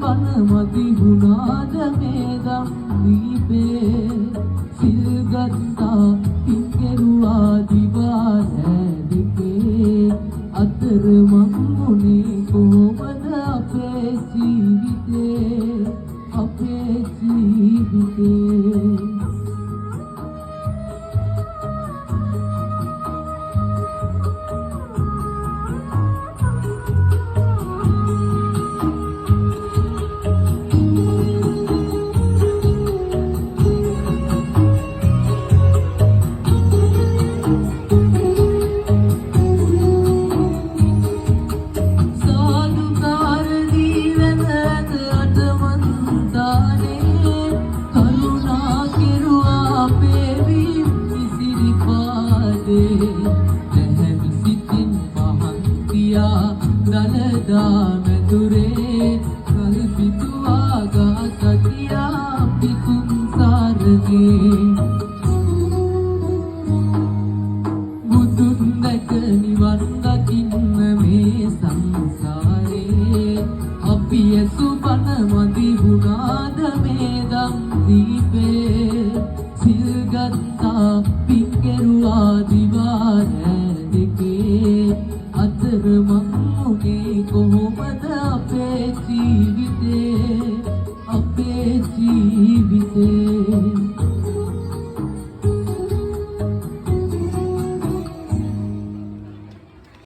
පන මදි වුණාද මේ දම් දීපේ සිල් ගත්තා පින් කෙරුවා දිවා හැදිකේ අතර මං මොනේ කොහොමද අපේ ජීවිතේ දලදා මැදුරේ කල්පිතුවා ගාසකියා පිකුම් සාරගේ බුදුන් දැක නිවන් දකින්න මේ සංසාරේ අපි ඇසුපන මදි වුණාද මේ දම් දීපේ සිල් ගත්තා පින් කෙරුවා දිවා දෙකේ අතර මං කොහොමද අපේ ජීවිතේ